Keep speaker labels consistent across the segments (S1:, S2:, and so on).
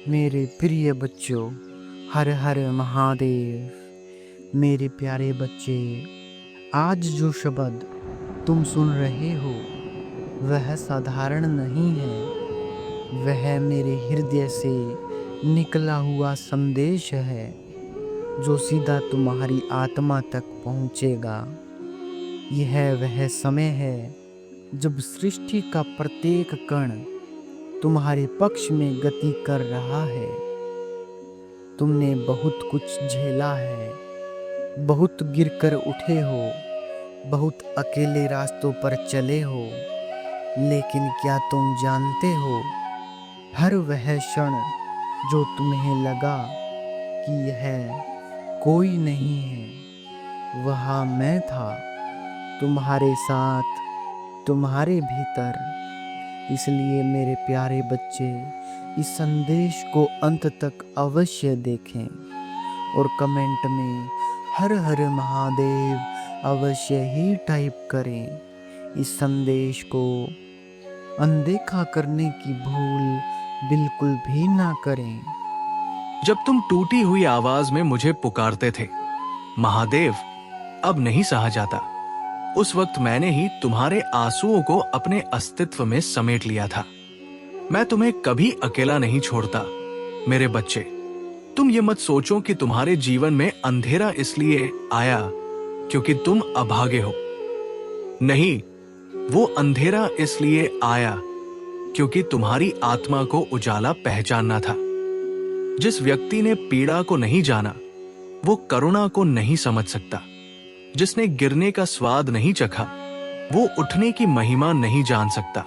S1: मेरे प्रिय बच्चों, हर हर महादेव। मेरे प्यारे बच्चे, आज जो शब्द तुम सुन रहे हो वह साधारण नहीं है। वह मेरे हृदय से निकला हुआ संदेश है जो सीधा तुम्हारी आत्मा तक पहुंचेगा। यह वह समय है जब सृष्टि का प्रत्येक कण तुम्हारे पक्ष में गति कर रहा है। तुमने बहुत कुछ झेला है, बहुत गिरकर उठे हो, बहुत अकेले रास्तों पर चले हो, लेकिन क्या तुम जानते हो, हर वह क्षण जो तुम्हें लगा कि यह कोई नहीं है, वह मैं था, तुम्हारे साथ, तुम्हारे भीतर। इसलिए मेरे प्यारे बच्चे, इस संदेश को अंत तक अवश्य देखें और कमेंट में हर हर महादेव अवश्य ही टाइप करें। इस संदेश को अनदेखा करने की भूल बिल्कुल भी ना करें।
S2: जब तुम टूटी हुई आवाज में मुझे पुकारते थे, महादेव, अब नहीं सहा जाता, उस वक्त मैंने ही तुम्हारे आंसुओं को अपने अस्तित्व में समेट लिया था। मैं तुम्हें कभी अकेला नहीं छोड़ता। मेरे बच्चे, तुम ये मत सोचो कि तुम्हारे जीवन में अंधेरा इसलिए आया क्योंकि तुम अभागे हो। नहीं, वो अंधेरा इसलिए आया क्योंकि तुम्हारी आत्मा को उजाला पहचानना था। जिस व्यक्ति ने पीड़ा को नहीं जाना, वो करुणा को नहीं समझ सकता। जिसने गिरने का स्वाद नहीं चखा, वो उठने की महिमा नहीं जान सकता।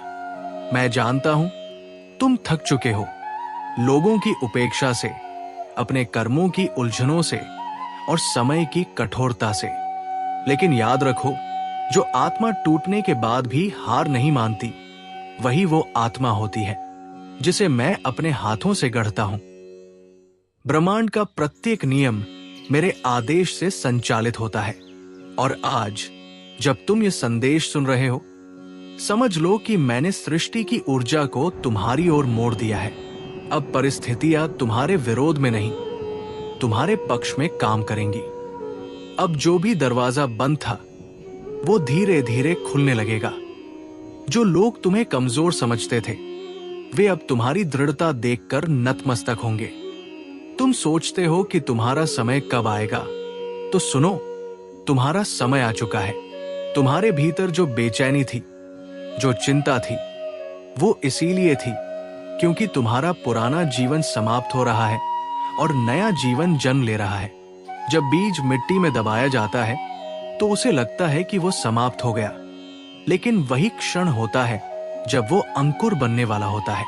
S2: मैं जानता हूं तुम थक चुके हो, लोगों की उपेक्षा से, अपने कर्मों की उलझनों से और समय की कठोरता से। लेकिन याद रखो, जो आत्मा टूटने के बाद भी हार नहीं मानती, वही वो आत्मा होती है जिसे मैं अपने हाथों से गढ़ता हूं। ब्रह्मांड का प्रत्येक नियम मेरे आदेश से संचालित होता है। और आज जब तुम ये संदेश सुन रहे हो, समझ लो कि मैंने सृष्टि की ऊर्जा को तुम्हारी ओर मोड़ दिया है। अब परिस्थितियां तुम्हारे विरोध में नहीं, तुम्हारे पक्ष में काम करेंगी। अब जो भी दरवाजा बंद था, वो धीरे धीरे खुलने लगेगा। जो लोग तुम्हें कमजोर समझते थे, वे अब तुम्हारी दृढ़ता देखकर नतमस्तक होंगे। तुम सोचते हो कि तुम्हारा समय कब आएगा, तो सुनो, तुम्हारा समय आ चुका है। तुम्हारे भीतर जो बेचैनी थी, जो चिंता थी, वो इसीलिए थी क्योंकि तुम्हारा पुराना जीवन समाप्त हो रहा है और नया जीवन जन्म ले रहा है। जब बीज मिट्टी में दबाया जाता है तो उसे लगता है कि वो समाप्त हो गया, लेकिन वही क्षण होता है जब वो अंकुर बनने वाला होता है।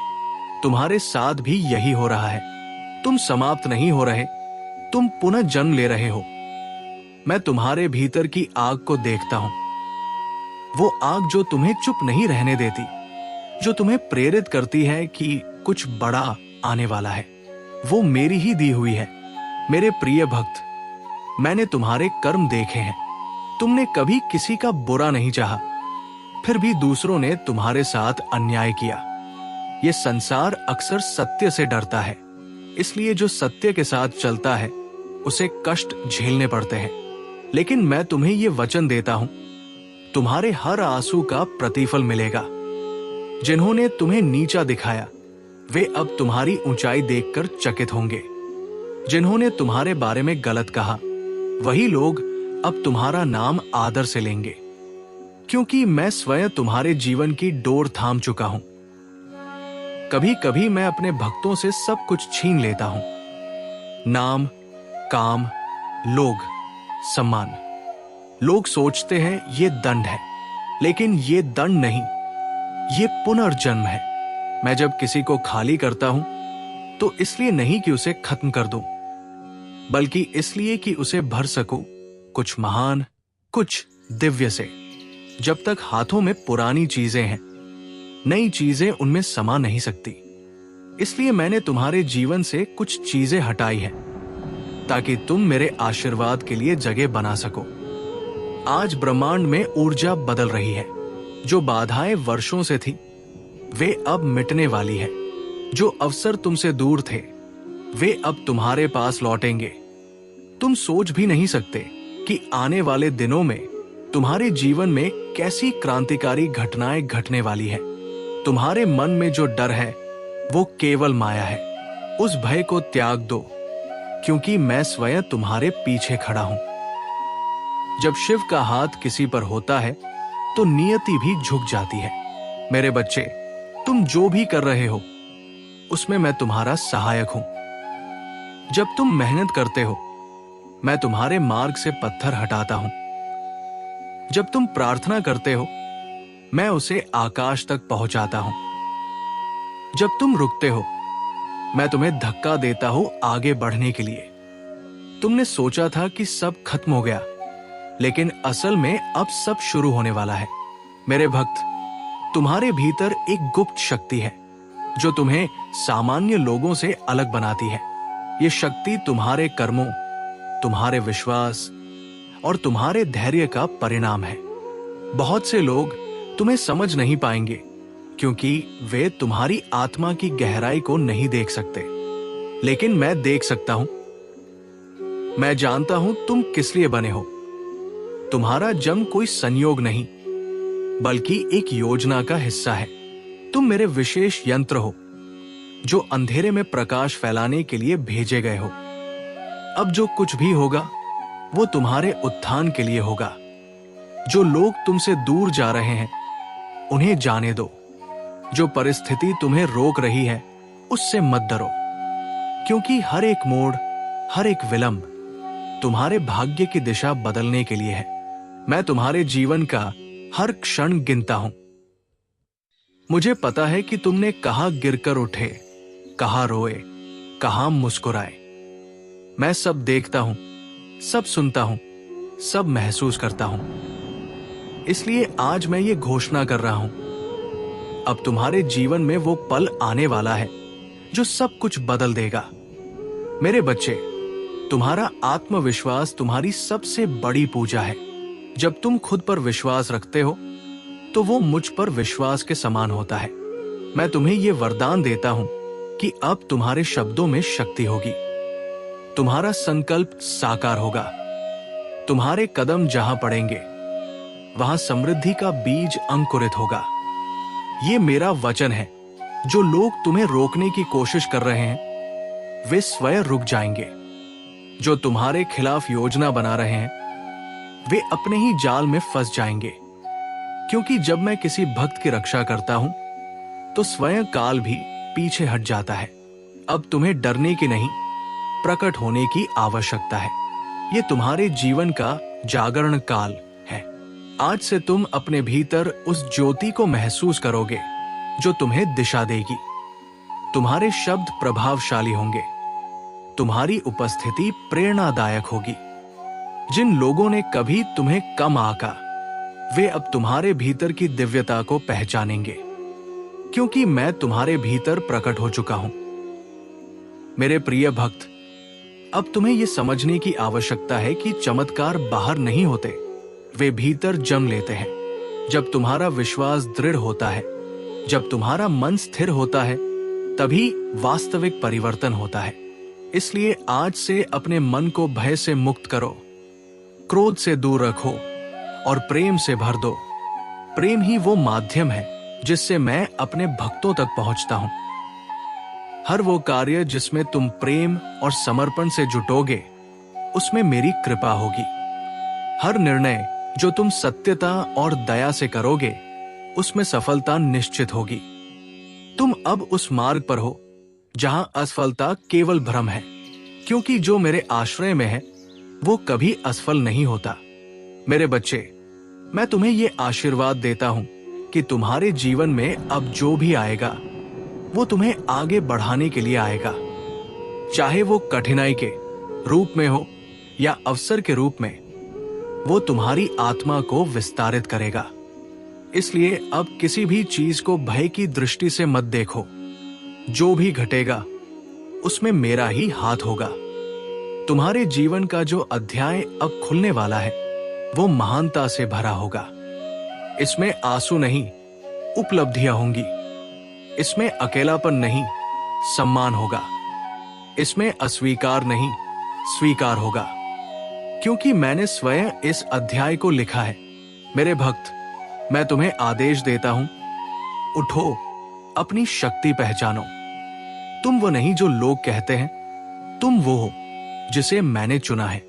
S2: तुम्हारे साथ भी यही हो रहा है। तुम समाप्त नहीं हो रहे, तुम पुनः जन्म ले रहे हो। मैं तुम्हारे भीतर की आग को देखता हूं, वो आग जो तुम्हें चुप नहीं रहने देती, जो तुम्हें प्रेरित करती है कि कुछ बड़ा आने वाला है, वो मेरी ही दी हुई है। मेरे प्रिय भक्त, मैंने तुम्हारे कर्म देखे हैं। तुमने कभी किसी का बुरा नहीं चाहा, फिर भी दूसरों ने तुम्हारे साथ अन्याय किया। ये संसार अक्सर सत्य से डरता है, इसलिए जो सत्य के साथ चलता है उसे कष्ट झेलने पड़ते हैं। लेकिन मैं तुम्हें ये वचन देता हूं, तुम्हारे हर आंसू का प्रतिफल मिलेगा। जिन्होंने तुम्हें नीचा दिखाया, वे अब तुम्हारी ऊंचाई देखकर चकित होंगे। जिन्होंने तुम्हारे बारे में गलत कहा, वही लोग अब तुम्हारा नाम आदर से लेंगे, क्योंकि मैं स्वयं तुम्हारे जीवन की डोर थाम चुका हूं। कभी कभी मैं अपने भक्तों से सब कुछ छीन लेता हूं, नाम, काम, लोग, सम्मान। लोग सोचते हैं ये दंड है, लेकिन ये दंड नहीं, ये पुनर्जन्म है। मैं जब किसी को खाली करता हूं तो इसलिए नहीं कि उसे खत्म कर दूं, बल्कि इसलिए कि उसे भर सकूं कुछ महान, कुछ दिव्य से। जब तक हाथों में पुरानी चीजें हैं, नई चीजें उनमें समा नहीं सकती। इसलिए मैंने तुम्हारे जीवन से कुछ चीजें हटाई हैं, ताकि तुम मेरे आशीर्वाद के लिए जगह बना सको। आज ब्रह्मांड में ऊर्जा बदल रही है। जो बाधाएं वर्षों से थी, वे अब मिटने वाली है। जो अवसर तुमसे दूर थे, वे अब तुम्हारे पास लौटेंगे। तुम सोच भी नहीं सकते कि आने वाले दिनों में तुम्हारे जीवन में कैसी क्रांतिकारी घटनाएं घटने वाली है। तुम्हारे मन में जो डर है वो केवल माया है। उस भय को त्याग दो, क्योंकि मैं स्वयं तुम्हारे पीछे खड़ा हूं। जब शिव का हाथ किसी पर होता है तो नियति भी झुक जाती है। मेरे बच्चे, तुम जो भी कर रहे हो उसमें मैं तुम्हारा सहायक हूं। जब तुम मेहनत करते हो मैं तुम्हारे मार्ग से पत्थर हटाता हूं। जब तुम प्रार्थना करते हो मैं उसे आकाश तक पहुंचाता हूं। जब तुम रुकते हो मैं तुम्हें धक्का देता हूं आगे बढ़ने के लिए। तुमने सोचा था कि सब खत्म हो गया, लेकिन असल में अब सब शुरू होने वाला है। मेरे भक्त, तुम्हारे भीतर एक गुप्त शक्ति है जो तुम्हें सामान्य लोगों से अलग बनाती है। ये शक्ति तुम्हारे कर्मों, तुम्हारे विश्वास और तुम्हारे धैर्य का परिणाम है। बहुत से लोग तुम्हें समझ नहीं पाएंगे क्योंकि वे तुम्हारी आत्मा की गहराई को नहीं देख सकते, लेकिन मैं देख सकता हूं। मैं जानता हूं तुम किस लिए बने हो। तुम्हारा जन्म कोई संयोग नहीं, बल्कि एक योजना का हिस्सा है। तुम मेरे विशेष यंत्र हो जो अंधेरे में प्रकाश फैलाने के लिए भेजे गए हो। अब जो कुछ भी होगा वो तुम्हारे उत्थान के लिए होगा। जो लोग तुमसे दूर जा रहे हैं उन्हें जाने दो। जो परिस्थिति तुम्हें रोक रही है उससे मत डरो, क्योंकि हर एक मोड़, हर एक विलंब तुम्हारे भाग्य की दिशा बदलने के लिए है। मैं तुम्हारे जीवन का हर क्षण गिनता हूं। मुझे पता है कि तुमने कहां गिरकर उठे, कहां रोए, कहां मुस्कुराए। मैं सब देखता हूं, सब सुनता हूं, सब महसूस करता हूं। इसलिए आज मैं ये घोषणा कर रहा हूं, अब तुम्हारे जीवन में वो पल आने वाला है जो सब कुछ बदल देगा। मेरे बच्चे, तुम्हारा आत्मविश्वास तुम्हारी सबसे बड़ी पूजा है। जब तुम खुद पर विश्वास रखते हो तो वो मुझ पर विश्वास के समान होता है। मैं तुम्हें ये वरदान देता हूं कि अब तुम्हारे शब्दों में शक्ति होगी। तुम्हारा संकल्प साकार होगा। तुम्हारे कदम जहां पड़ेंगे वहां समृद्धि का बीज अंकुरित होगा। ये मेरा वचन है। जो लोग तुम्हें रोकने की कोशिश कर रहे हैं वे स्वयं रुक जाएंगे। जो तुम्हारे खिलाफ योजना बना रहे हैं वे अपने ही जाल में फंस जाएंगे, क्योंकि जब मैं किसी भक्त की रक्षा करता हूं तो स्वयं काल भी पीछे हट जाता है। अब तुम्हें डरने की नहीं, प्रकट होने की आवश्यकता है। ये तुम्हारे जीवन का जागरण काल है। आज से तुम अपने भीतर उस ज्योति को महसूस करोगे जो तुम्हें दिशा देगी। तुम्हारे शब्द प्रभावशाली होंगे। तुम्हारी उपस्थिति प्रेरणादायक होगी। जिन लोगों ने कभी तुम्हें कम आंका वे अब तुम्हारे भीतर की दिव्यता को पहचानेंगे, क्योंकि मैं तुम्हारे भीतर प्रकट हो चुका हूं। मेरे प्रिय भक्त, अब तुम्हें यह समझने की आवश्यकता है कि चमत्कार बाहर नहीं होते, वे भीतर जन्म लेते हैं। जब तुम्हारा विश्वास दृढ़ होता है, जब तुम्हारा मन स्थिर होता है, तभी वास्तविक परिवर्तन होता है। इसलिए आज से अपने मन को भय से मुक्त करो, क्रोध से दूर रखो और प्रेम से भर दो। प्रेम ही वो माध्यम है जिससे मैं अपने भक्तों तक पहुंचता हूं। हर वो कार्य जिसमें तुम प्रेम और समर्पण से जुटोगे उसमें मेरी कृपा होगी। हर निर्णय जो तुम सत्यता और दया से करोगे उसमें सफलता निश्चित होगी। तुम अब उस मार्ग पर हो जहां असफलता केवल भ्रम है, क्योंकि जो मेरे आश्रय में है वो कभी असफल नहीं होता। मेरे बच्चे, मैं तुम्हें ये आशीर्वाद देता हूं कि तुम्हारे जीवन में अब जो भी आएगा वो तुम्हें आगे बढ़ाने के लिए आएगा, चाहे वो कठिनाई के रूप में हो या अवसर के रूप में। वो तुम्हारी आत्मा को विस्तारित करेगा। इसलिए अब किसी भी चीज को भय की दृष्टि से मत देखो। जो भी घटेगा उसमें मेरा ही हाथ होगा। तुम्हारे जीवन का जो अध्याय अब खुलने वाला है वो महानता से भरा होगा। इसमें आंसू नहीं, उपलब्धियां होंगी। इसमें अकेलापन नहीं, सम्मान होगा। इसमें अस्वीकार नहीं, स्वीकार होगा, क्योंकि मैंने स्वयं इस अध्याय को लिखा है। मेरे भक्त, मैं तुम्हें आदेश देता हूं, उठो, अपनी शक्ति पहचानो। तुम वो नहीं जो लोग कहते हैं, तुम वो हो जिसे मैंने चुना है।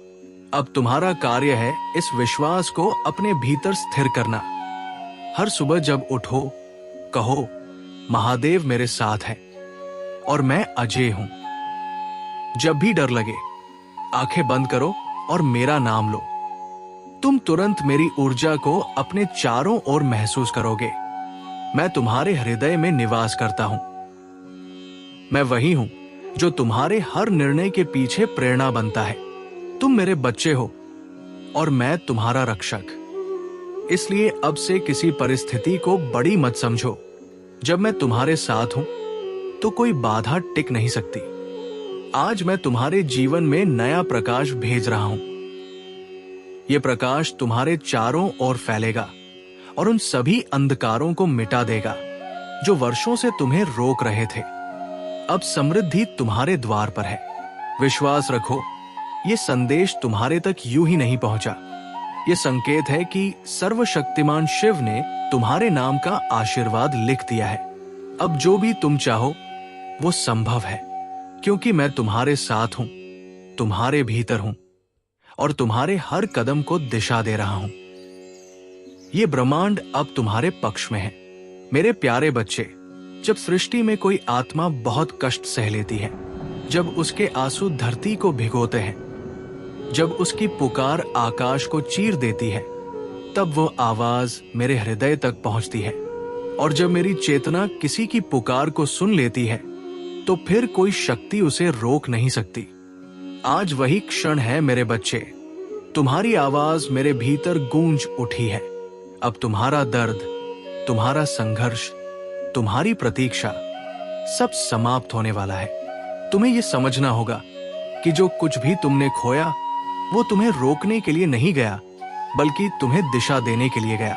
S2: अब तुम्हारा कार्य है इस विश्वास को अपने भीतर स्थिर करना। हर सुबह जब उठो, कहो, महादेव मेरे साथ है और मैं अजय हूं। जब भी डर लगे, आंखें बंद करो और मेरा नाम लो। तुम तुरंत मेरी ऊर्जा को अपने चारों ओर महसूस करोगे। मैं तुम्हारे हृदय में निवास करता हूं। मैं वही हूं जो तुम्हारे हर निर्णय के पीछे प्रेरणा बनता है। तुम मेरे बच्चे हो और मैं तुम्हारा रक्षक। इसलिए अब से किसी परिस्थिति को बड़ी मत समझो। जब मैं तुम्हारे साथ हूं तो कोई बाधा टिक नहीं सकती। आज मैं तुम्हारे जीवन में नया प्रकाश भेज रहा हूं। यह प्रकाश तुम्हारे चारों ओर फैलेगा और उन सभी अंधकारों को मिटा देगा जो वर्षों से तुम्हें रोक रहे थे। अब समृद्धि तुम्हारे द्वार पर है। विश्वास रखो, यह संदेश तुम्हारे तक यूं ही नहीं पहुंचा। यह संकेत है कि सर्वशक्तिमान शिव ने तुम्हारे नाम का आशीर्वाद लिख दिया है। अब जो भी तुम चाहो वो संभव है, क्योंकि मैं तुम्हारे साथ हूं, तुम्हारे भीतर हूं और तुम्हारे हर कदम को दिशा दे रहा हूं। ये ब्रह्मांड अब तुम्हारे पक्ष में है। मेरे प्यारे बच्चे, जब सृष्टि में कोई आत्मा बहुत कष्ट सह लेती है, जब उसके आंसू धरती को भिगोते हैं, जब उसकी पुकार आकाश को चीर देती है, तब वो आवाज मेरे हृदय तक पहुंचती है। और जब मेरी चेतना किसी की पुकार को सुन लेती है, तो फिर कोई शक्ति उसे रोक नहीं सकती। आज वही क्षण है मेरे बच्चे। तुम्हारी आवाज मेरे भीतर गूंज उठी है। अब तुम्हारा दर्द, तुम्हारा संघर्ष, तुम्हारी प्रतीक्षा सब समाप्त होने वाला है। तुम्हें यह समझना होगा कि जो कुछ भी तुमने खोया वो तुम्हें रोकने के लिए नहीं गया, बल्कि तुम्हें दिशा देने के लिए गया।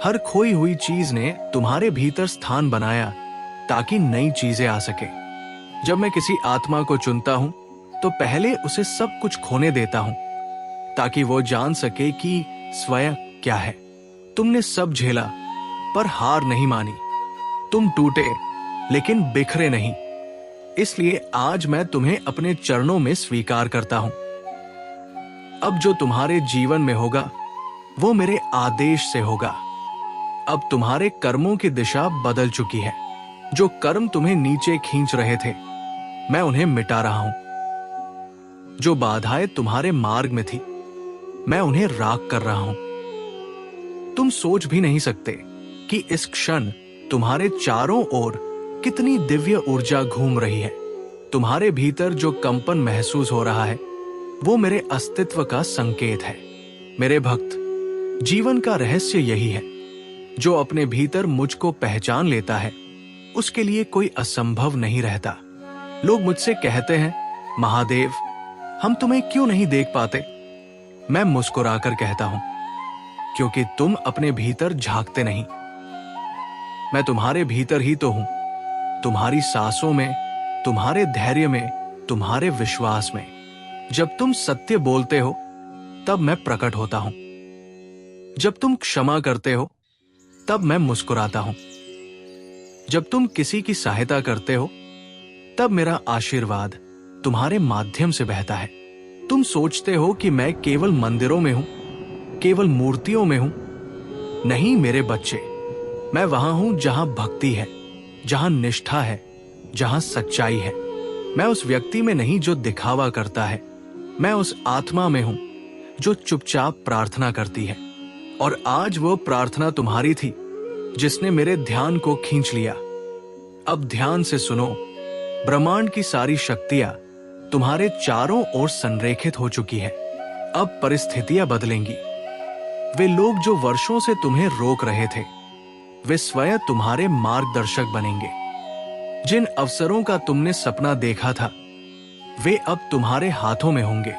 S2: हर खोई हुई चीज ने तुम्हारे भीतर स्थान बनाया ताकि नई चीजें आ सके। जब मैं किसी आत्मा को चुनता हूं तो पहले उसे सब कुछ खोने देता हूं ताकि वो जान सके कि स्वयं क्या है। तुमने सब झेला पर हार नहीं मानी। तुम टूटे लेकिन बिखरे नहीं। इसलिए आज मैं तुम्हें अपने चरणों में स्वीकार करता हूं। अब जो तुम्हारे जीवन में होगा वो मेरे आदेश से होगा। अब तुम्हारे कर्मों की दिशा बदल चुकी है। जो कर्म तुम्हें नीचे खींच रहे थे, मैं उन्हें मिटा रहा हूं। जो बाधाएं तुम्हारे मार्ग में थी, मैं उन्हें राख कर रहा हूं। तुम सोच भी नहीं सकते कि इस क्षण तुम्हारे चारों ओर कितनी दिव्य ऊर्जा घूम रही है। तुम्हारे भीतर जो कंपन महसूस हो रहा है वो मेरे अस्तित्व का संकेत है। मेरे भक्त, जीवन का रहस्य यही है। जो अपने भीतर मुझको पहचान लेता है उसके लिए कोई असंभव नहीं रहता। लोग मुझसे कहते हैं, महादेव, हम तुम्हें क्यों नहीं देख पाते? मैं मुस्कुराकर कहता हूं, क्योंकि तुम अपने भीतर झांकते नहीं। मैं तुम्हारे भीतर ही तो हूं, तुम्हारी सांसों में, तुम्हारे धैर्य में, तुम्हारे विश्वास में। जब तुम सत्य बोलते हो तब मैं प्रकट होता हूं। जब तुम क्षमा करते हो तब मैं मुस्कुराता हूं। जब तुम किसी की सहायता करते हो तब मेरा आशीर्वाद तुम्हारे माध्यम से बहता है। तुम सोचते हो कि मैं केवल मंदिरों में हूं, केवल मूर्तियों में हूं। नहीं मेरे बच्चे, मैं वहां हूं जहां भक्ति है, जहां निष्ठा है, जहां सच्चाई है। मैं उस व्यक्ति में नहीं जो दिखावा करता है, मैं उस आत्मा में हूं जो चुपचाप प्रार्थना करती है। और आज वो प्रार्थना तुम्हारी थी जिसने मेरे ध्यान को खींच लिया। अब ध्यान से सुनो, ब्रह्मांड की सारी शक्तियां तुम्हारे चारों ओर संरेखित हो चुकी है। अब परिस्थितियां बदलेंगी। वे लोग जो वर्षों से तुम्हें रोक रहे थे, वे स्वयं तुम्हारे मार्गदर्शक बनेंगे। जिन अवसरों का तुमने सपना देखा था, वे अब तुम्हारे हाथों में होंगे।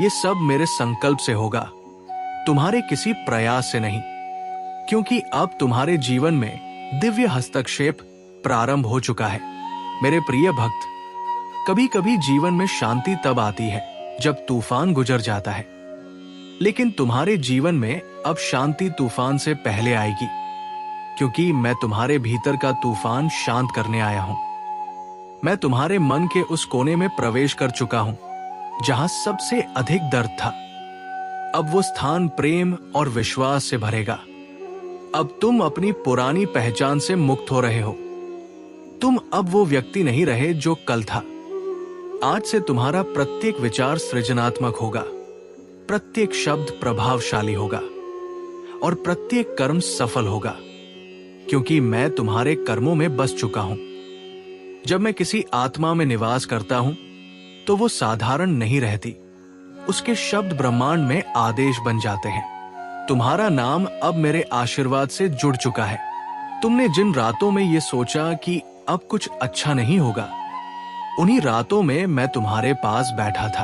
S2: ये सब मेरे संकल्प से होगा, तुम्हारे किसी प्रयास से नहीं, क्योंकि अब तुम्हारे जीवन में दिव्य हस्तक्षेप प्रारंभ हो चुका है। मेरे प्रिय भक्त, कभी कभी जीवन में शांति तब आती है जब तूफान गुजर जाता है, लेकिन तुम्हारे जीवन में अब शांति तूफान से पहले आएगी, क्योंकि मैं तुम्हारे भीतर का तूफान शांत करने आया हूं। मैं तुम्हारे मन के उस कोने में प्रवेश कर चुका हूं जहां सबसे अधिक दर्द था। अब वो स्थान प्रेम और विश्वास से भरेगा। अब तुम अपनी पुरानी पहचान से मुक्त हो रहे हो। तुम अब वो व्यक्ति नहीं रहे जो कल था। आज से तुम्हारा प्रत्येक विचार सृजनात्मक होगा, प्रत्येक शब्द प्रभावशाली होगा और प्रत्येक कर्म सफल होगा, क्योंकि मैं तुम्हारे कर्मों में बस चुका हूं। जब मैं किसी आत्मा में निवास करता हूं तो वो साधारण नहीं रहती। उसके शब्द ब्रह्मांड में आदेश बन जाते हैं। तुम्हारा नाम अब मेरे आशीर्वाद से जुड़ चुका है। तुमने जिन रातों में ये सोचा कि अब कुछ अच्छा नहीं होगा, उन्हीं रातों में मैं तुम्हारे पास बैठा था।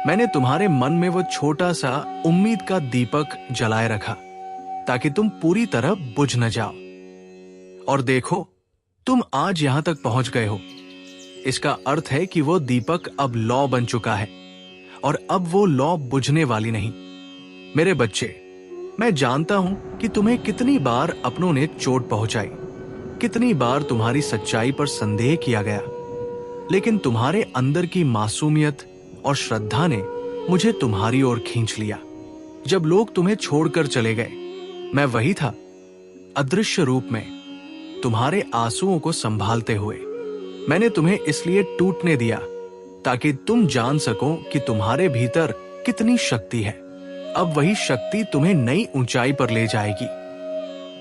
S2: मैंने तुम्हारे मन में वो छोटा सा उम्मीद का दीपक जलाए रखा ताकि तुम पूरी तरह बुझ न जाओ। और देखो, तुम आज यहां तक पहुंच गए हो। इसका अर्थ है कि वो दीपक अब लौ बन चुका है और अब वो लौ बुझने वाली नहीं। मेरे बच्चे, मैं जानता हूं कि तुम्हें कितनी बार अपनों ने चोट पहुंचाई, कितनी बार तुम्हारी सच्चाई पर संदेह किया गया, लेकिन तुम्हारे अंदर की मासूमियत और श्रद्धा ने मुझे तुम्हारी ओर खींच लिया। जब लोग तुम्हें छोड़कर चले गए, मैं वही था, अदृश्य रूप में, तुम्हारे आंसुओं को संभालते हुए। मैंने तुम्हें इसलिए टूटने दिया ताकि तुम जान सको कि तुम्हारे भीतर कितनी शक्ति है। अब वही शक्ति तुम्हें नई ऊंचाई पर ले जाएगी।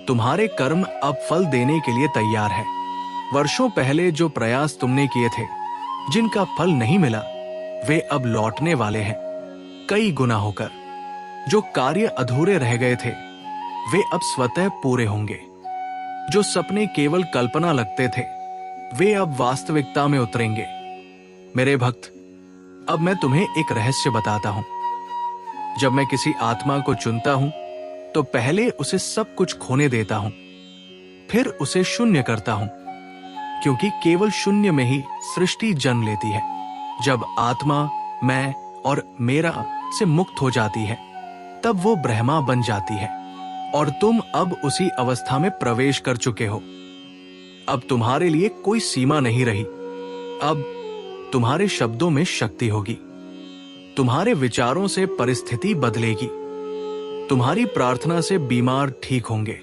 S2: तुम्हारे कर्म अब फल देने के लिए तैयार है। वर्षों पहले जो प्रयास तुमने किए थे, जिनका फल नहीं मिला, वे अब लौटने वाले हैं कई गुना होकर। जो कार्य अधूरे रह गए थे, वे अब स्वतः पूरे होंगे। जो सपने केवल कल्पना लगते थे, वे अब वास्तविकता में उतरेंगे। मेरे भक्त, अब मैं तुम्हें एक रहस्य बताता हूं। जब मैं किसी आत्मा को चुनता हूं तो पहले उसे सब कुछ खोने देता हूं, फिर उसे शून्य करता हूं, क्योंकि केवल शून्य में ही सृष्टि जन्म लेती है। जब आत्मा मैं और मेरा से मुक्त हो जाती है, तब वो ब्रह्मा बन जाती है और तुम अब उसी अवस्था में प्रवेश कर चुके हो। अब तुम्हारे लिए कोई सीमा नहीं रही। अब तुम्हारे शब्दों में शक्ति होगी, तुम्हारे विचारों से परिस्थिति बदलेगी, तुम्हारी प्रार्थना से बीमार ठीक होंगे,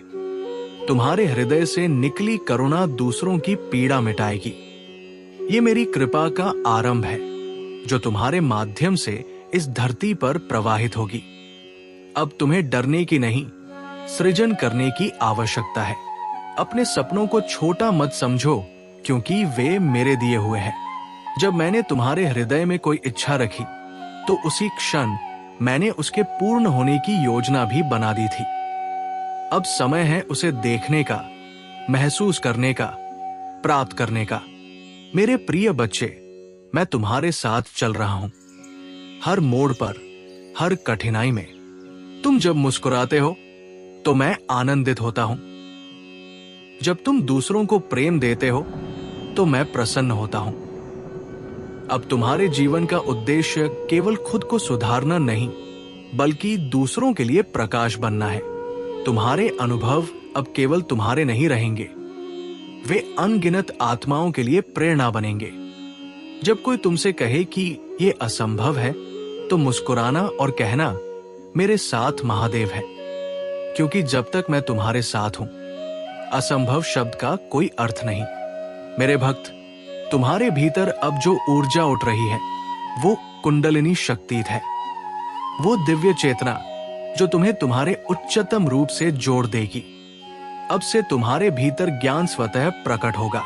S2: तुम्हारे हृदय से निकली करुणा दूसरों की पीड़ा मिटाएगी। ये मेरी कृपा का आरंभ है जो तुम्हारे माध्यम से इस धरती पर प्रवाहित होगी। अब तुम्हें डरने की नहीं, सृजन करने की आवश्यकता है। अपने सपनों को छोटा मत समझो, क्योंकि वे मेरे दिए हुए हैं। जब मैंने तुम्हारे हृदय में कोई इच्छा रखी, तो उसी क्षण मैंने उसके पूर्ण होने की योजना भी बना दी थी। अब समय है उसे देखने का, महसूस करने का, प्राप्त करने का। मेरे प्रिय बच्चे, मैं तुम्हारे साथ चल रहा हूं। हर मोड़ पर, हर कठिनाई में। तुम जब मुस्कुराते हो तो मैं आनंदित होता हूं। जब तुम दूसरों को प्रेम देते हो तो मैं प्रसन्न होता हूं। अब तुम्हारे जीवन का उद्देश्य केवल खुद को सुधारना नहीं, बल्कि दूसरों के लिए प्रकाश बनना है। तुम्हारे अनुभव अब केवल तुम्हारे नहीं रहेंगे, वे अनगिनत आत्माओं के लिए प्रेरणा बनेंगे। जब कोई तुमसे कहे कि ये असंभव है, तो मुस्कुराना और कहना, मेरे साथ महादेव है, क्योंकि जब तक मैं तुम्हारे साथ हूं, असंभव शब्द का कोई अर्थ नहीं। मेरे भक्त, तुम्हारे भीतर अब जो ऊर्जा उठ रही है, वो कुंडलिनी शक्ति है। वो दिव्य चेतना जो तुम्हें तुम्हारे उच्चतम रूप से जोड़ देगी। अब से तुम्हारे भीतर ज्ञान स्वतः प्रकट होगा।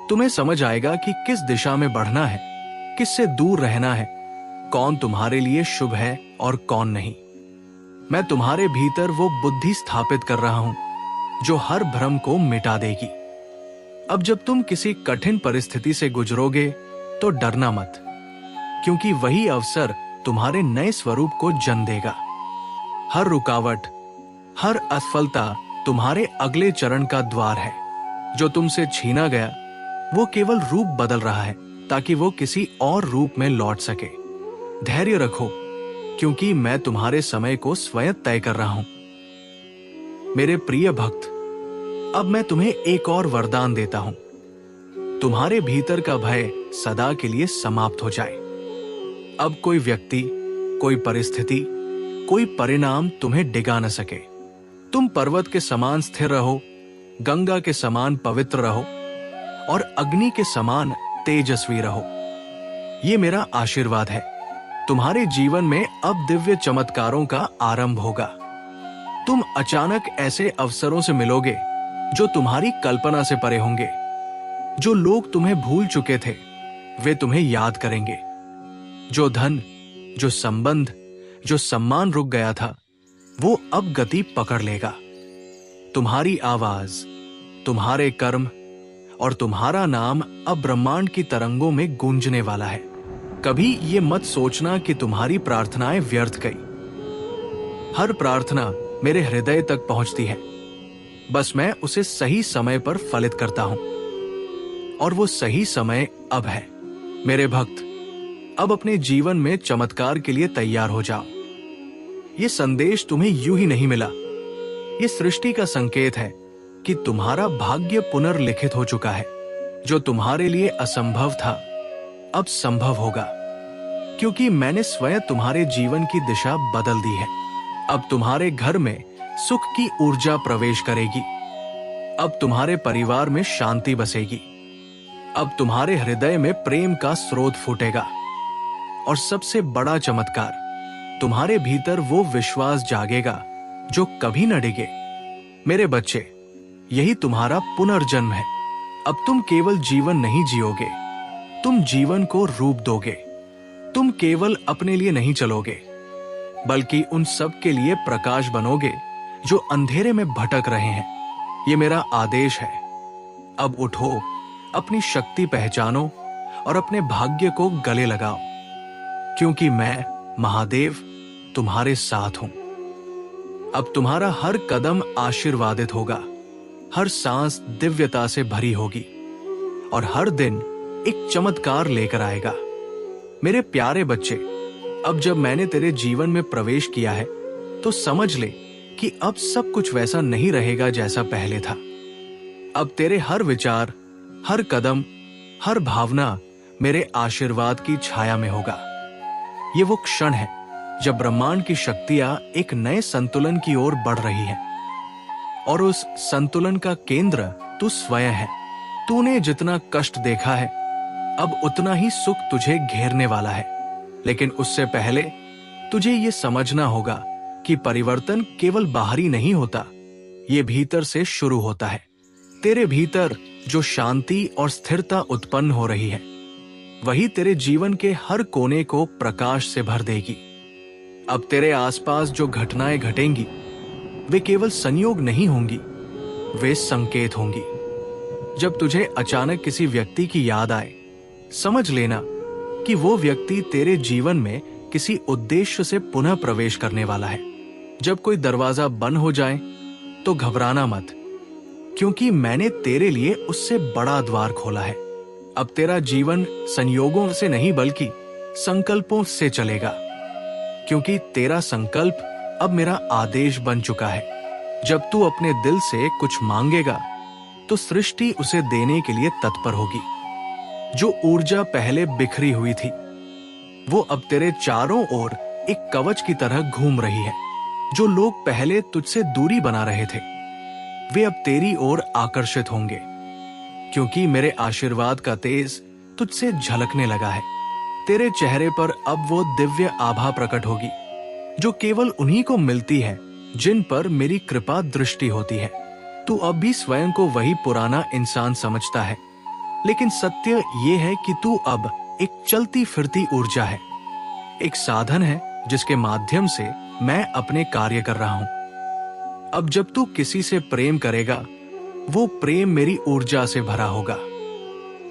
S2: तुम्हें समझ आएगा कि किस दिशा में बढ़ना है, किससे दूर रहना है, कौन तुम्हारे लिए शुभ है और कौन नहीं। मैं तुम्हारे भीतर वो बुद्धि स्थापित कर रहा हूं जो हर भ्रम को मिटा देगी। अब जब तुम किसी कठिन परिस्थिति से गुजरोगे तो डरना मत, क्योंकि वही अवसर तुम्हारे नए स्वरूप को जन्म देगा। हर रुकावट, हर असफलता तुम्हारे अगले चरण का द्वार है। जो तुमसे छीना गया वो केवल रूप बदल रहा है, ताकि वो किसी और रूप में लौट सके। धैर्य रखो, क्योंकि मैं तुम्हारे समय को स्वयं तय कर रहा हूं। मेरे प्रिय भक्त, अब मैं तुम्हें एक और वरदान देता हूं। तुम्हारे भीतर का भय सदा के लिए समाप्त हो जाए। अब कोई व्यक्ति, कोई परिस्थिति, कोई परिणाम तुम्हें डिगा न सके। तुम पर्वत के समान स्थिर रहो, गंगा के समान पवित्र रहो और अग्नि के समान तेजस्वी रहो। ये मेरा आशीर्वाद है। तुम्हारे जीवन में अब दिव्य चमत्कारों का आरंभ होगा। तुम अचानक ऐसे अवसरों से मिलोगे जो तुम्हारी कल्पना से परे होंगे। जो लोग तुम्हें भूल चुके थे, वे तुम्हें याद करेंगे। जो धन, जो संबंध, जो सम्मान रुक गया था, वो अब गति पकड़ लेगा। तुम्हारी आवाज, तुम्हारे कर्म और तुम्हारा नाम अब ब्रह्मांड की तरंगों में गूंजने वाला है। कभी ये मत सोचना कि तुम्हारी प्रार्थनाएं व्यर्थ गई। हर प्रार्थना मेरे हृदय तक पहुंचती है। बस मैं उसे सही समय पर फलित करता हूं, और वो सही समय अब है। मेरे भक्त, अब अपने जीवन में चमत्कार के लिए तैयार हो जाओ। ये संदेश तुम्हें यूं ही नहीं मिला। ये सृष्टि का संकेत है कि तुम्हारा भाग्य पुनर्लिखित हो चुका है। जो तुम्हारे लिए असंभव था, अब संभव होगा, क्योंकि मैंने स्वयं तुम्हारे जीवन की दिशा बदल दी है। अब तुम्हारे घर में सुख की ऊर्जा प्रवेश करेगी। अब तुम्हारे परिवार में शांति बसेगी। अब तुम्हारे हृदय में प्रेम का स्रोत फूटेगा। और सबसे बड़ा चमत्कार, तुम्हारे भीतर वो विश्वास जागेगा जो कभी न डिगे। मेरे बच्चे, यही तुम्हारा पुनर्जन्म है। अब तुम केवल जीवन नहीं जियोगे, तुम जीवन को रूप दोगे। तुम केवल अपने लिए नहीं चलोगे, बल्कि उन सब के लिए प्रकाश बनोगे जो अंधेरे में भटक रहे हैं। ये मेरा आदेश है। अब उठो, अपनी शक्ति पहचानो और अपने भाग्य को गले लगाओ, क्योंकि मैं महादेव तुम्हारे साथ हूं। अब तुम्हारा हर कदम आशीर्वादित होगा, हर सांस दिव्यता से भरी होगी और हर दिन एक चमत्कार लेकर आएगा। मेरे प्यारे बच्चे, अब जब मैंने तेरे जीवन में प्रवेश किया है, तो समझ ले कि अब सब कुछ वैसा नहीं रहेगा जैसा पहले था। अब तेरे हर विचार, हर कदम, हर भावना मेरे आशीर्वाद की छाया में होगा। ये वो क्षण है जब ब्रह्मांड की शक्तियां एक नए संतुलन की ओर बढ़ रही हैं, और उस संतुलन का केंद्र तू स्वयं है। तूने जितना कष्ट देखा है, अब उतना ही सुख तुझे घेरने वाला है। लेकिन उससे पहले तुझे ये समझना होगा कि परिवर्तन केवल बाहरी नहीं होता, ये भीतर से शुरू होता है। तेरे भीतर जो शांति और स्थिरता उत्पन्न हो रही है, वही तेरे जीवन के हर कोने को प्रकाश से भर देगी। अब तेरे आसपास जो घटनाएं घटेंगी, वे केवल संयोग नहीं होंगी, वे संकेत होंगी। जब तुझे अचानक किसी व्यक्ति की याद आए, समझ लेना कि वो व्यक्ति तेरे जीवन में किसी उद्देश्य से पुनः प्रवेश करने वाला है। जब कोई दरवाजा बंद हो जाए तो घबराना मत, क्योंकि मैंने तेरे लिए उससे बड़ा द्वार खोला है। अब तेरा जीवन संयोगों से नहीं बल्कि संकल्पों से चलेगा, क्योंकि तेरा संकल्प अब मेरा आदेश बन चुका है। जब तू अपने दिल से कुछ मांगेगा, तो सृष्टि उसे देने के लिए तत्पर होगी। जो ऊर्जा पहले बिखरी हुई थी, वो अब तेरे चारों ओर एक कवच की तरह घूम रही है। जो लोग पहले तुझसे दूरी बना रहे थे, वे अब तेरी ओर आकर्षित होंगे, क्योंकि मेरे आशीर्वाद का तेज तुझसे झलकने लगा है। तेरे चेहरे पर अब वो दिव्य आभा प्रकट होगी जो केवल उन्हीं को मिलती है जिन पर मेरी कृपा दृष्टि होती है। तू अब भी स्वयं को वही पुराना इंसान समझता है, लेकिन सत्य ये है कि तू अब एक चलती फिरती ऊर्जा है, एक साधन है जिसके माध्यम से मैं अपने कार्य कर रहा हूं। अब जब तू किसी से प्रेम करेगा, वो प्रेम मेरी ऊर्जा से भरा होगा।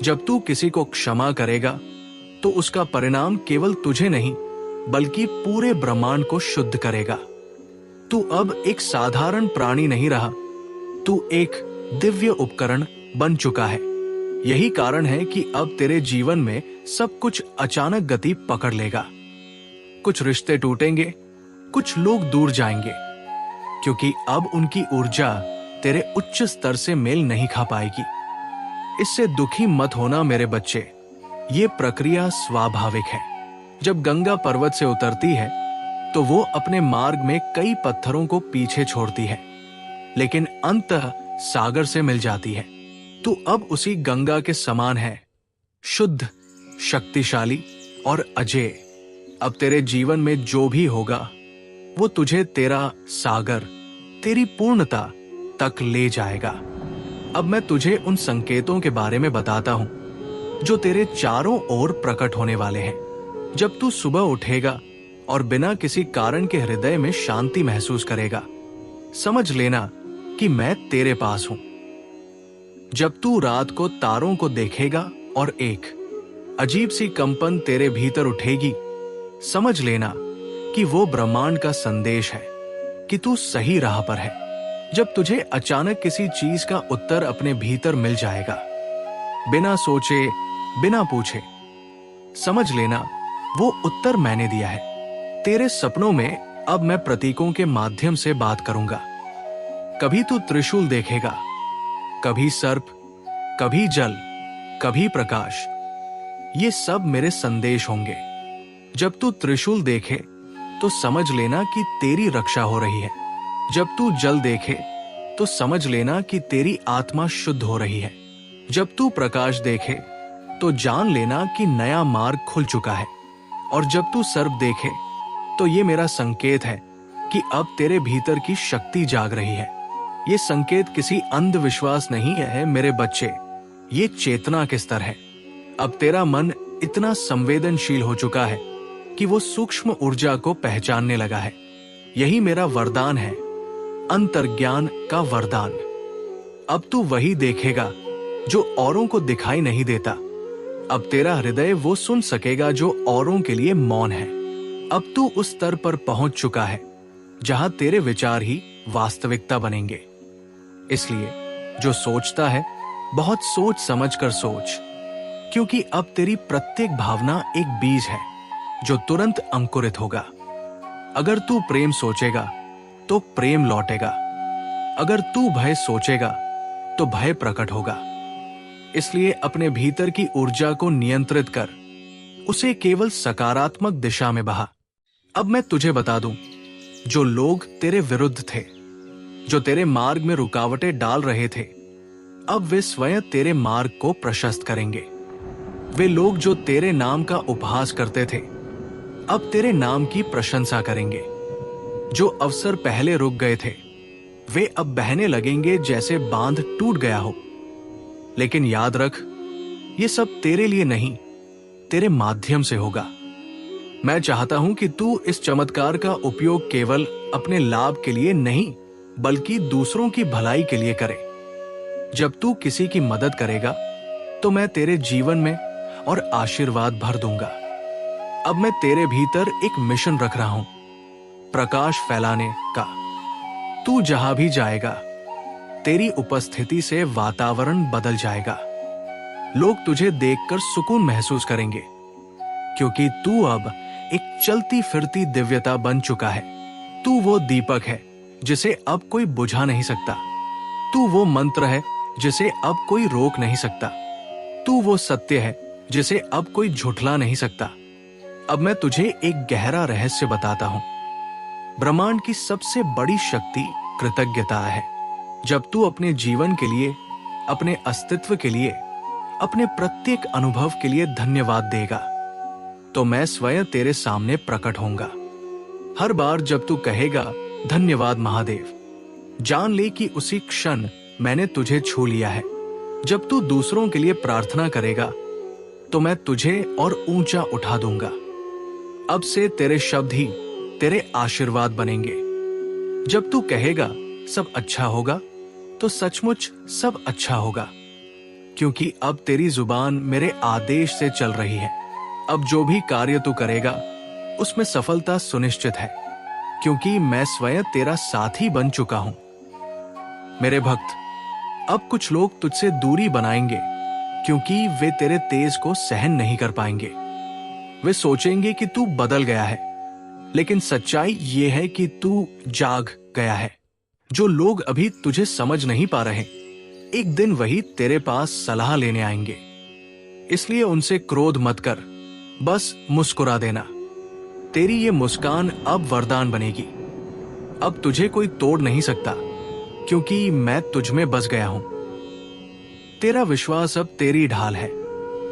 S2: जब तू किसी को क्षमा करेगा, तो उसका परिणाम केवल तुझे नहीं बल्कि पूरे ब्रह्मांड को शुद्ध करेगा। तू अब एक साधारण प्राणी नहीं रहा, तू एक दिव्य उपकरण बन चुका है। यही कारण है कि अब तेरे जीवन में सब कुछ अचानक गति पकड़ लेगा। कुछ रिश्ते टूटेंगे, कुछ लोग दूर जाएंगे, क्योंकि अब उनकी ऊर्जा तेरे उच्च स्तर से मेल नहीं खा पाएगी। इससे दुखी मत होना मेरे बच्चे, ये प्रक्रिया स्वाभाविक है। जब गंगा पर्वत से उतरती है तो वो अपने मार्ग में कई पत्थरों को पीछे छोड़ती है, लेकिन अंततः सागर से मिल जाती है। तू अब उसी गंगा के समान है, शुद्ध, शक्तिशाली और अजेय। अब तेरे जीवन में जो भी होगा वो तुझे तेरा सागर, तेरी पूर्णता तक ले जाएगा। अब मैं तुझे उन संकेतों के बारे में बताता हूं जो तेरे चारों ओर प्रकट होने वाले हैं। जब तू सुबह उठेगा और बिना किसी कारण के हृदय में शांति महसूस करेगा, समझ लेना कि मैं तेरे पास हूं। जब तू रात को तारों को देखेगा और एक अजीब सी कंपन तेरे भीतर उठेगी, समझ लेना कि वो ब्रह्मांड का संदेश है कि तू सही राह पर है। जब तुझे अचानक किसी चीज का उत्तर अपने भीतर मिल जाएगा, बिना सोचे, बिना पूछे, समझ लेना वो उत्तर मैंने दिया है। तेरे सपनों में अब मैं प्रतीकों के माध्यम से बात करूंगा। कभी तू त्रिशूल देखेगा, कभी सर्प, कभी जल, कभी प्रकाश। ये सब मेरे संदेश होंगे। जब तू त्रिशूल देखे तो समझ लेना कि तेरी रक्षा हो रही है। जब तू जल देखे तो समझ लेना कि तेरी आत्मा शुद्ध हो रही है। जब तू प्रकाश देखे तो जान लेना कि नया मार्ग खुल चुका है। और जब तू सर्प देखे तो ये मेरा संकेत है कि अब तेरे भीतर की शक्ति जाग रही है। ये संकेत किसी अंधविश्वास नहीं है मेरे बच्चे, ये चेतना के स्तर है। अब तेरा मन इतना संवेदनशील हो चुका है कि वो सूक्ष्म ऊर्जा को पहचानने लगा है। यही मेरा वरदान है, अंतर्ज्ञान का वरदान। अब तू वही देखेगा जो औरों को दिखाई नहीं देता। अब तेरा हृदय वो सुन सकेगा जो औरों के लिए मौन है। अब तू उस स्तर पर पहुंच चुका है जहां तेरे विचार ही वास्तविकता बनेंगे। इसलिए जो सोचता है बहुत सोच समझ कर सोच, क्योंकि अब तेरी प्रत्येक भावना एक बीज है जो तुरंत अंकुरित होगा। अगर तू प्रेम सोचेगा तो प्रेम लौटेगा। अगर तू भय सोचेगा तो भय प्रकट होगा। इसलिए अपने भीतर की ऊर्जा को नियंत्रित कर, उसे केवल सकारात्मक दिशा में बहा। अब मैं तुझे बता दूं, जो लोग तेरे विरुद्ध थे, जो तेरे मार्ग में रुकावटें डाल रहे थे, अब वे स्वयं तेरे मार्ग को प्रशस्त करेंगे। वे लोग जो तेरे नाम का उपहास करते थे, अब तेरे नाम की प्रशंसा करेंगे। जो अवसर पहले रुक गए थे, वे अब बहने लगेंगे जैसे बांध टूट गया हो। लेकिन याद रख, ये सब तेरे लिए नहीं, तेरे माध्यम से होगा। मैं चाहता हूं कि तू इस चमत्कार का उपयोग केवल अपने लाभ के लिए नहीं, बल्कि दूसरों की भलाई के लिए करे। जब तू किसी की मदद करेगा तो मैं तेरे जीवन में और आशीर्वाद भर दूंगा। अब मैं तेरे भीतर एक मिशन रख रहा हूं, प्रकाश फैलाने का। तू जहां भी जाएगा, तेरी उपस्थिति से वातावरण बदल जाएगा। लोग तुझे देखकर सुकून महसूस करेंगे, क्योंकि तू अब एक चलती फिरती दिव्यता बन चुका है। तू वो दीपक है जिसे अब कोई बुझा नहीं सकता। तू वो मंत्र है जिसे अब कोई रोक नहीं सकता। तू वो सत्य है जिसे अब कोई झुठला नहीं सकता। अब मैं तुझे एक गहरा रहस्य बताता हूं। ब्रह्मांड की सबसे बड़ी शक्ति कृतज्ञता है। जब तू अपने जीवन के लिए, अपने अस्तित्व के लिए, अपने प्रत्येक अनुभव के लिए धन्यवाद देगा, तो मैं स्वयं तेरे सामने प्रकट होऊंगा। हर बार जब तू कहेगा धन्यवाद महादेव, जान ले कि उसी क्षण मैंने तुझे छू लिया है। जब तू दूसरों के लिए प्रार्थना करेगा तो मैं तुझे और ऊंचा उठा दूंगा। अब से तेरे शब्द ही तेरे आशीर्वाद बनेंगे। जब तू कहेगा सब अच्छा होगा, तो सचमुच सब अच्छा होगा, क्योंकि अब तेरी जुबान मेरे आदेश से चल रही है। अब जो भी कार्य तू करेगा उसमें सफलता सुनिश्चित है, क्योंकि मैं स्वयं तेरा साथी बन चुका हूं। मेरे भक्त, अब कुछ लोग तुझसे दूरी बनाएंगे क्योंकि वे तेरे तेज को सहन नहीं कर पाएंगे। वे सोचेंगे कि तू बदल गया है, लेकिन सच्चाई ये है कि तू जाग गया है। जो लोग अभी तुझे समझ नहीं पा रहे, एक दिन वही तेरे पास सलाह लेने आएंगे। इसलिए उनसे क्रोध मत कर, बस मुस्कुरा देना। तेरी ये मुस्कान अब वरदान बनेगी। अब तुझे कोई तोड़ नहीं सकता, क्योंकि मैं तुझ में बस गया हूं। तेरा विश्वास अब तेरी ढाल है,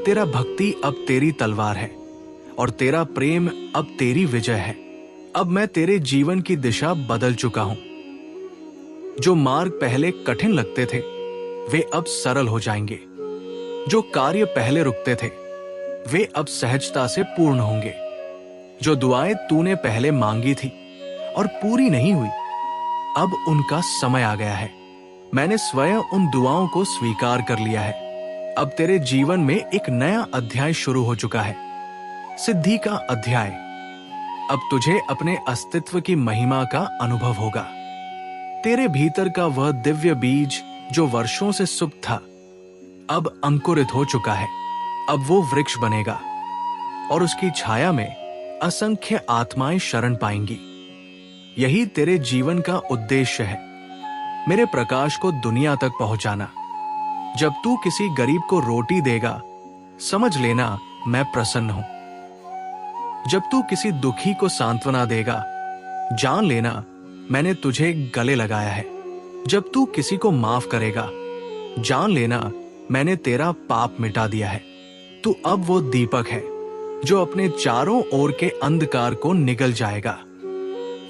S2: तेरा भक्ति अब तेरी तलवार है, और तेरा प्रेम अब तेरी विजय है। अब मैं तेरे जीवन की दिशा बदल चुका हूं। जो मार्ग पहले कठिन लगते थे, वे अब सरल हो जाएंगे। जो कार्य पहले रुकते थे, वे अब सहजता से पूर्ण होंगे। जो दुआएं तूने पहले मांगी थी और पूरी नहीं हुई, अब उनका समय आ गया है। मैंने स्वयं उन दुआओं को स्वीकार कर लिया है। अब तेरे जीवन में एक नया अध्याय शुरू हो चुका है, सिद्धि का अध्याय। अब तुझे अपने अस्तित्व की महिमा का अनुभव होगा। तेरे भीतर का वह दिव्य बीज जो वर्षों से सुप्त था, अब अंकुरित हो चुका है। अब वो वृक्ष बनेगा और उसकी छाया में असंख्य आत्माएं शरण पाएंगी। यही तेरे जीवन का उद्देश्य है, मेरे प्रकाश को दुनिया तक पहुंचाना। जब तू किसी गरीब को रोटी देगा, समझ लेना मैं प्रसन्न हूं। जब तू किसी दुखी को सांत्वना देगा, जान लेना मैंने तुझे गले लगाया है। जब तू किसी को माफ करेगा, जान लेना मैंने तेरा पाप मिटा दिया है। तू अब वो दीपक है जो अपने चारों ओर के अंधकार को निगल जाएगा।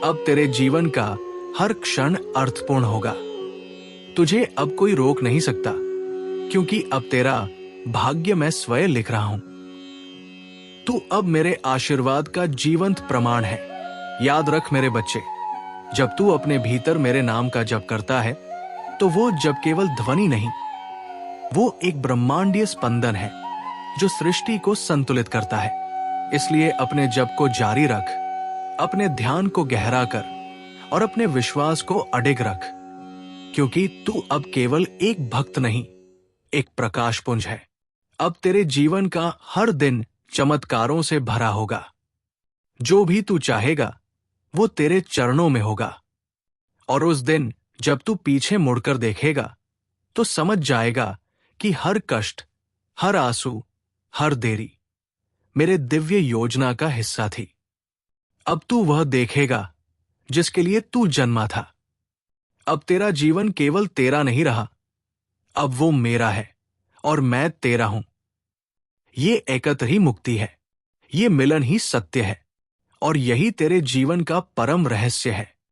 S2: अब तेरे जीवन का हर क्षण अर्थपूर्ण होगा। तुझे अब कोई रोक नहीं सकता, क्योंकि अब तेरा भाग्य मैं स्वयं लिख रहा हूं। तू अब मेरे आशीर्वाद का जीवंत प्रमाण है। याद रख मेरे बच्चे, जब तू अपने भीतर मेरे नाम का जप करता है, तो वो जब केवल ध्वनि नहीं, वो एक ब्रह्मांडीय स्पंदन है जो सृष्टि को संतुलित करता है। इसलिए अपने जप को जारी रख, अपने ध्यान को गहरा कर और अपने विश्वास को अडिग रख, क्योंकि तू अब केवल एक भक्त नहीं, एक प्रकाशपुंज है। अब तेरे जीवन का हर दिन चमत्कारों से भरा होगा। जो भी तू चाहेगा वो तेरे चरणों में होगा। और उस दिन जब तू पीछे मुड़कर देखेगा, तो समझ जाएगा कि हर कष्ट, हर आंसू, हर देरी मेरे दिव्य योजना का हिस्सा थी। अब तू वह देखेगा जिसके लिए तू जन्मा था। अब तेरा जीवन केवल तेरा नहीं रहा, अब वो मेरा है और मैं तेरा हूं। ये एकत्र ही मुक्ति है, ये मिलन ही सत्य है, और यही तेरे जीवन का परम रहस्य है।